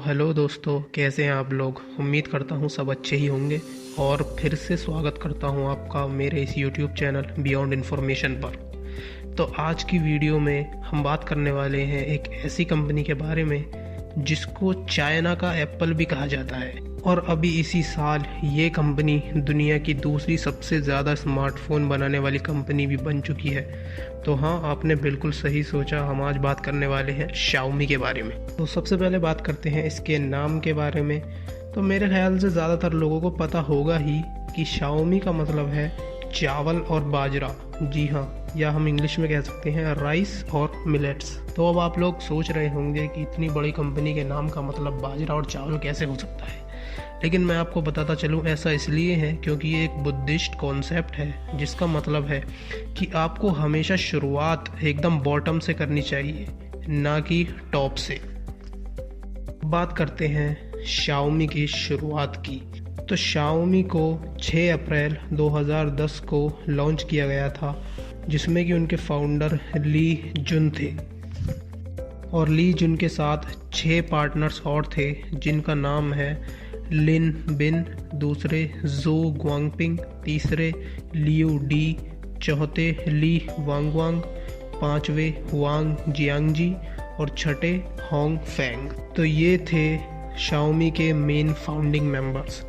Hello दोस्तों, कैसे हैं आप लोग। उम्मीद करता हूँ सब अच्छे ही होंगे और फिर से स्वागत करता हूँ आपका मेरे इस यूट्यूब चैनल बियॉन्ड इन्फॉर्मेशन पर। तो आज की वीडियो में हम बात करने वाले हैं एक ऐसी कंपनी के बारे में जिसको चाइना का एप्पल भी कहा जाता है और अभी इसी साल ये कंपनी दुनिया की दूसरी सबसे ज़्यादा स्मार्टफ़ोन बनाने वाली कंपनी भी बन चुकी है। तो हाँ, आपने बिल्कुल सही सोचा, हम आज बात करने वाले हैं Xiaomi के बारे में। तो सबसे पहले बात करते हैं इसके नाम के बारे में। तो मेरे ख्याल से ज़्यादातर लोगों को पता होगा ही कि Xiaomi का मतलब है चावल और बाजरा। जी हाँ, या हम इंग्लिश में कह सकते हैं राइस और मिलेट्स। तो अब आप लोग सोच रहे होंगे कि इतनी बड़ी कंपनी के नाम का मतलब बाजरा और चावल कैसे हो सकता है, लेकिन मैं आपको बताता चलूँ, ऐसा इसलिए है क्योंकि ये एक बुद्धिस्ट कॉन्सेप्ट है जिसका मतलब है कि आपको हमेशा शुरुआत एकदम बॉटम से करनी चाहिए, ना कि टॉप से। बात करते हैं Xiaomi की शुरुआत की। तो Xiaomi को 6 अप्रैल 2010 को लॉन्च किया गया था, जिसमें कि उनके फाउंडर ली जुन थे और ली जुन के साथ 6 पार्टनर्स और थे जिनका नाम है लिन बिन, दूसरे जो ग्वांगपिंग, तीसरे लियू डी, चौथे ली वांगवांग, पांचवे वांग जियांगजी और छठे होंग फेंग। तो ये थे Xiaomi के मेन फाउंडिंग मेंबर्स।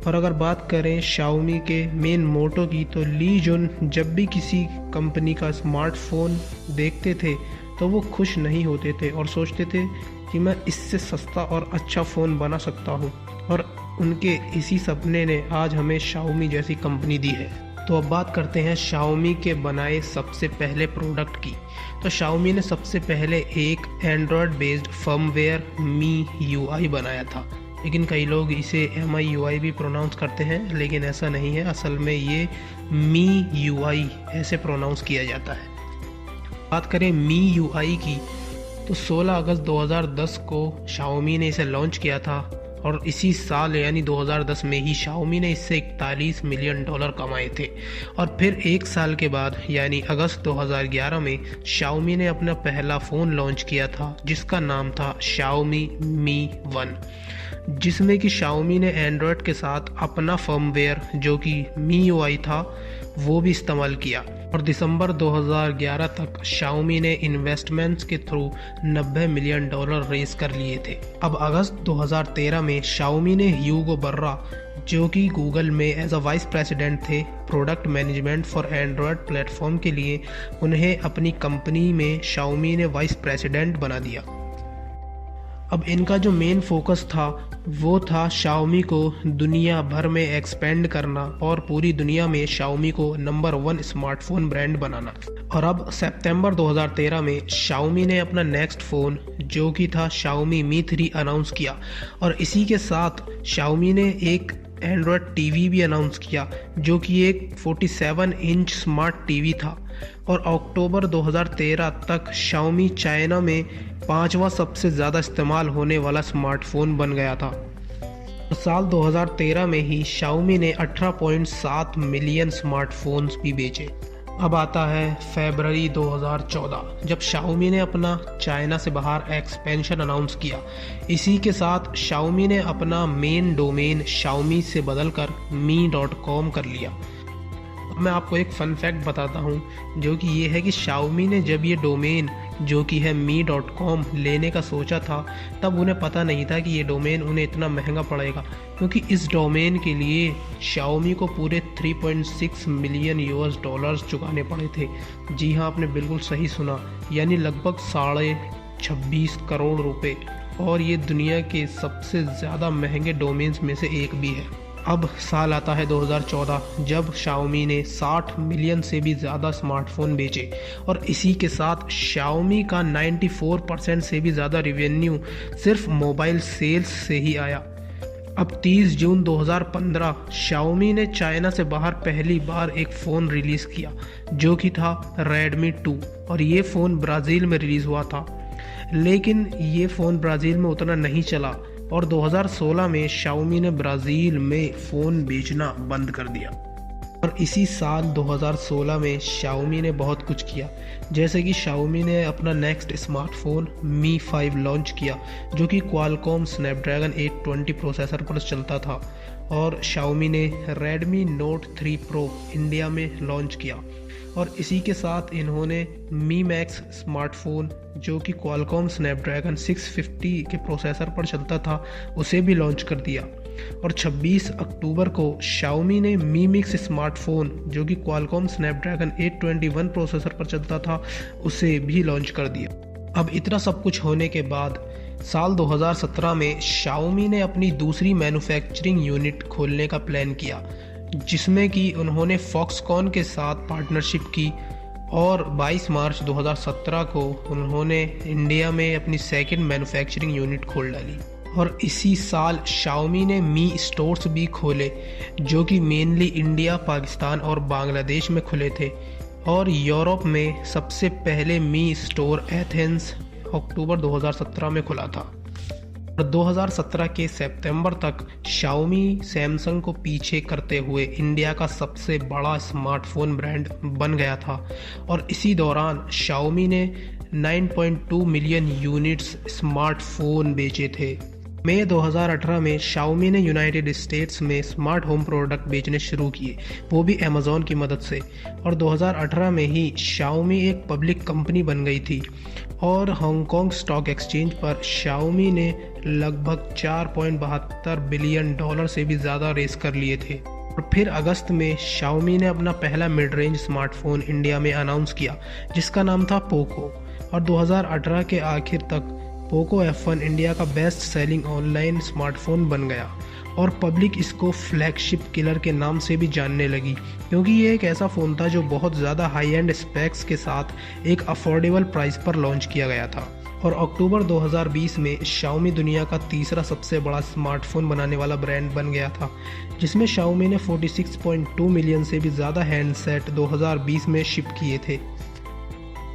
और अगर बात करें Xiaomi के मेन मोटो की, तो ली जुन जब भी किसी कंपनी का स्मार्टफोन देखते थे तो वो खुश नहीं होते थे और सोचते थे कि मैं इससे सस्ता और अच्छा फ़ोन बना सकता हूँ, और उनके इसी सपने ने आज हमें Xiaomi जैसी कंपनी दी है। तो अब बात करते हैं Xiaomi के बनाए सबसे पहले प्रोडक्ट की। तो Xiaomi ने सबसे पहले एक एंड्रॉयड बेस्ड फर्मवेयर MIUI बनाया था, लेकिन कई लोग इसे MIUI भी प्रोनाउंस करते हैं, लेकिन ऐसा नहीं है। असल में ये MIUI ऐसे प्रोनाउंस किया जाता है। बात करें MIUI की, तो 16 अगस्त 2010 को Xiaomi ने इसे लॉन्च किया था और इसी साल यानी 2010 में ही Xiaomi ने इससे $41 मिलियन कमाए थे। और फिर एक साल के बाद यानी अगस्त 2011 में Xiaomi ने अपना पहला फ़ोन लॉन्च किया था जिसका नाम था Xiaomi Mi 1, जिसमें कि Xiaomi ने एंड्रॉयड के साथ अपना फर्मवेयर जो कि MIUI था वो भी इस्तेमाल किया। और दिसंबर 2011 तक Xiaomi ने इन्वेस्टमेंट्स के थ्रू $90 मिलियन रेज कर लिए थे। अब अगस्त 2013 में Xiaomi ने ह्यूगो बर्रा, जो कि गूगल में एज अ वाइस प्रेसिडेंट थे product management for Android platform के लिए, उन्हें अपनी कंपनी में Xiaomi ने वाइस प्रेसिडेंट बना दिया। अब इनका जो मेन फोकस था वो था Xiaomi को दुनिया भर में एक्सपेंड करना और पूरी दुनिया में Xiaomi को नंबर 1 स्मार्टफोन ब्रांड बनाना। और अब सितंबर 2013 में Xiaomi ने अपना नेक्स्ट फ़ोन जो कि था Xiaomi Mi 3 अनाउंस किया, और इसी के साथ Xiaomi ने एक एंड्रॉयड टीवी भी अनाउंस किया जो कि एक 47 इंच स्मार्ट टीवी था। और अक्टूबर 2013 तक Xiaomi चाइना में 5वां सबसे ज़्यादा इस्तेमाल होने वाला स्मार्टफोन बन गया था। साल 2013 में ही Xiaomi ने 18.7 मिलियन स्मार्टफोन्स भी बेचे। अब आता है फरवरी 2014, जब Xiaomi ने अपना चाइना से बाहर एक्सपेंशन अनाउंस किया। इसी के साथ Xiaomi ने अपना मेन डोमेन Xiaomi से बदलकर mi.com कर लिया। मैं आपको एक फ़न फैक्ट बताता हूँ, जो कि ये है कि Xiaomi ने जब ये डोमेन जो कि है mi.com लेने का सोचा था, तब उन्हें पता नहीं था कि ये डोमेन उन्हें इतना महंगा पड़ेगा, क्योंकि इस डोमेन के लिए Xiaomi को पूरे 3.6 मिलियन US$ चुकाने पड़े थे। जी हाँ, आपने बिल्कुल सही सुना, यानी लगभग 26.5 करोड़ रुपए। और ये दुनिया के सबसे ज़्यादा महंगे डोमेन्स में से एक भी है। अब साल आता है 2014, जब Xiaomi ने 60 मिलियन से भी ज़्यादा स्मार्टफोन बेचे, और इसी के साथ Xiaomi का 94% से भी ज़्यादा रेवेन्यू सिर्फ मोबाइल सेल्स से ही आया। अब 30 जून 2015 Xiaomi ने चाइना से बाहर पहली बार एक फ़ोन रिलीज़ किया जो कि था Redmi 2, और ये फ़ोन ब्राज़ील में रिलीज़ हुआ था, लेकिन ये फ़ोन ब्राज़ील में उतना नहीं चला और 2016 में Xiaomi ने ब्राज़ील में फ़ोन बेचना बंद कर दिया। और इसी साल 2016 में Xiaomi ने बहुत कुछ किया, जैसे कि Xiaomi ने अपना नेक्स्ट स्मार्टफोन Mi 5 लॉन्च किया, जो कि Qualcomm Snapdragon 820 प्रोसेसर पर चलता था। और Xiaomi ने Redmi Note 3 Pro इंडिया में लॉन्च किया, और इसी के साथ इन्होंने Mi Max स्मार्टफोन, जो कि Qualcomm Snapdragon 650 के प्रोसेसर पर चलता था, उसे भी लॉन्च कर दिया। और 26 अक्टूबर को Xiaomi ने Mi Mix स्मार्टफोन, जो कि Qualcomm Snapdragon 821 प्रोसेसर पर चलता था, उसे भी लॉन्च कर दिया। अब इतना सब कुछ होने के बाद साल 2017 में Xiaomi ने अपनी दूसरी मैन्युफैक्चरिंग यूनिट खोलने का प्लान किया, जिसमें कि उन्होंने फॉक्सकॉन के साथ पार्टनरशिप की, और 22 मार्च 2017 को उन्होंने इंडिया में अपनी सेकंड मैन्युफैक्चरिंग यूनिट खोल डाली। और इसी साल Xiaomi ने मी स्टोर्स भी खोले, जो कि मेनली इंडिया, पाकिस्तान और बांग्लादेश में खुले थे। और यूरोप में सबसे पहले मी स्टोर एथेंस अक्टूबर 2017 में खुला था। और 2017 के सितंबर तक Xiaomi सैमसंग को पीछे करते हुए इंडिया का सबसे बड़ा स्मार्टफोन ब्रांड बन गया था। और इसी दौरान Xiaomi ने 9.2 मिलियन यूनिट्स स्मार्टफोन बेचे थे। मई 2018 में Xiaomi ने यूनाइटेड स्टेट्स में स्मार्ट होम प्रोडक्ट बेचने शुरू किए, वो भी अमेज़ॉन की मदद से। और 2018 में ही Xiaomi एक पब्लिक कंपनी बन गई थी, और हांगकांग स्टॉक एक्सचेंज पर Xiaomi ने लगभग $4.72 बिलियन से भी ज़्यादा रेस कर लिए थे। और फिर अगस्त में Xiaomi ने अपना पहला मिड रेंज स्मार्टफोन इंडिया में अनाउंस किया, जिसका नाम था पोको। और 2018 के आखिर तक पोको F1 इंडिया का बेस्ट सेलिंग ऑनलाइन स्मार्टफोन बन गया, और पब्लिक इसको फ्लैगशिप किलर के नाम से भी जानने लगी, क्योंकि ये एक ऐसा फ़ोन था जो बहुत ज़्यादा हाई एंड स्पेक्स के साथ एक अफोर्डेबल प्राइस पर लॉन्च किया गया था। और अक्टूबर 2020 में Xiaomi दुनिया का तीसरा सबसे बड़ा स्मार्टफोन बनाने वाला ब्रांड बन गया था, जिसमें Xiaomi ने 46.2 मिलियन से भी ज़्यादा हैंडसेट 2020 में शिप किए थे।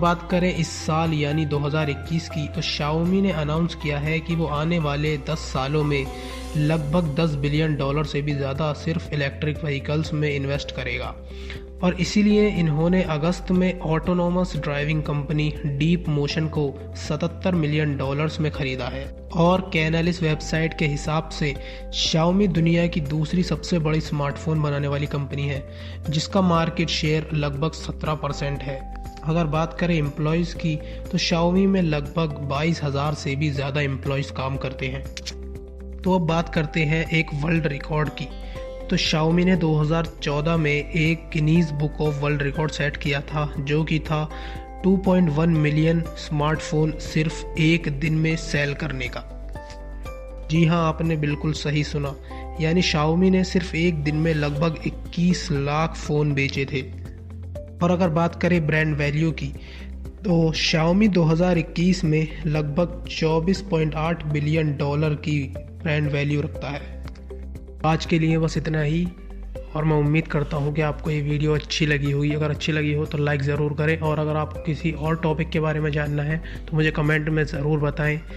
बात करें इस साल यानी 2021 की, तो Xiaomi ने अनाउंस किया है कि वो आने वाले 10 सालों में लगभग $10 बिलियन से भी ज़्यादा सिर्फ इलेक्ट्रिक व्हीकल्स में इन्वेस्ट करेगा। और इसीलिए इन्होंने अगस्त में autonomous driving company deep motion को $77 मिलियन में ख़रीदा है। और कैनालिस वेबसाइट के हिसाब से Xiaomi दुनिया की दूसरी सबसे बड़ी स्मार्टफोन बनाने वाली कंपनी है, जिसका मार्केट शेयर लगभग 17% है। अगर बात करें एम्प्लॉयज़ की, तो Xiaomi में लगभग 22,000 से भी ज़्यादा एम्प्लॉयज़ काम करते हैं। तो अब बात करते हैं एक वर्ल्ड रिकॉर्ड की। तो Xiaomi ने 2014 में एक Guinness book of world record set किया था, जो कि था 2.1 मिलियन स्मार्टफोन सिर्फ एक दिन में सेल करने का। जी हाँ, आपने बिल्कुल सही सुना, यानी Xiaomi ने सिर्फ एक दिन में लगभग 21 लाख फ़ोन बेचे थे। और अगर बात करें ब्रांड वैल्यू की, तो Xiaomi 2021 में लगभग $24.8 बिलियन की ब्रांड वैल्यू रखता है। आज के लिए बस इतना ही, और मैं उम्मीद करता हूँ कि आपको ये वीडियो अच्छी लगी होगी। अगर अच्छी लगी हो तो लाइक ज़रूर करें, और अगर आपको किसी और टॉपिक के बारे में जानना है तो मुझे कमेंट में ज़रूर बताएं।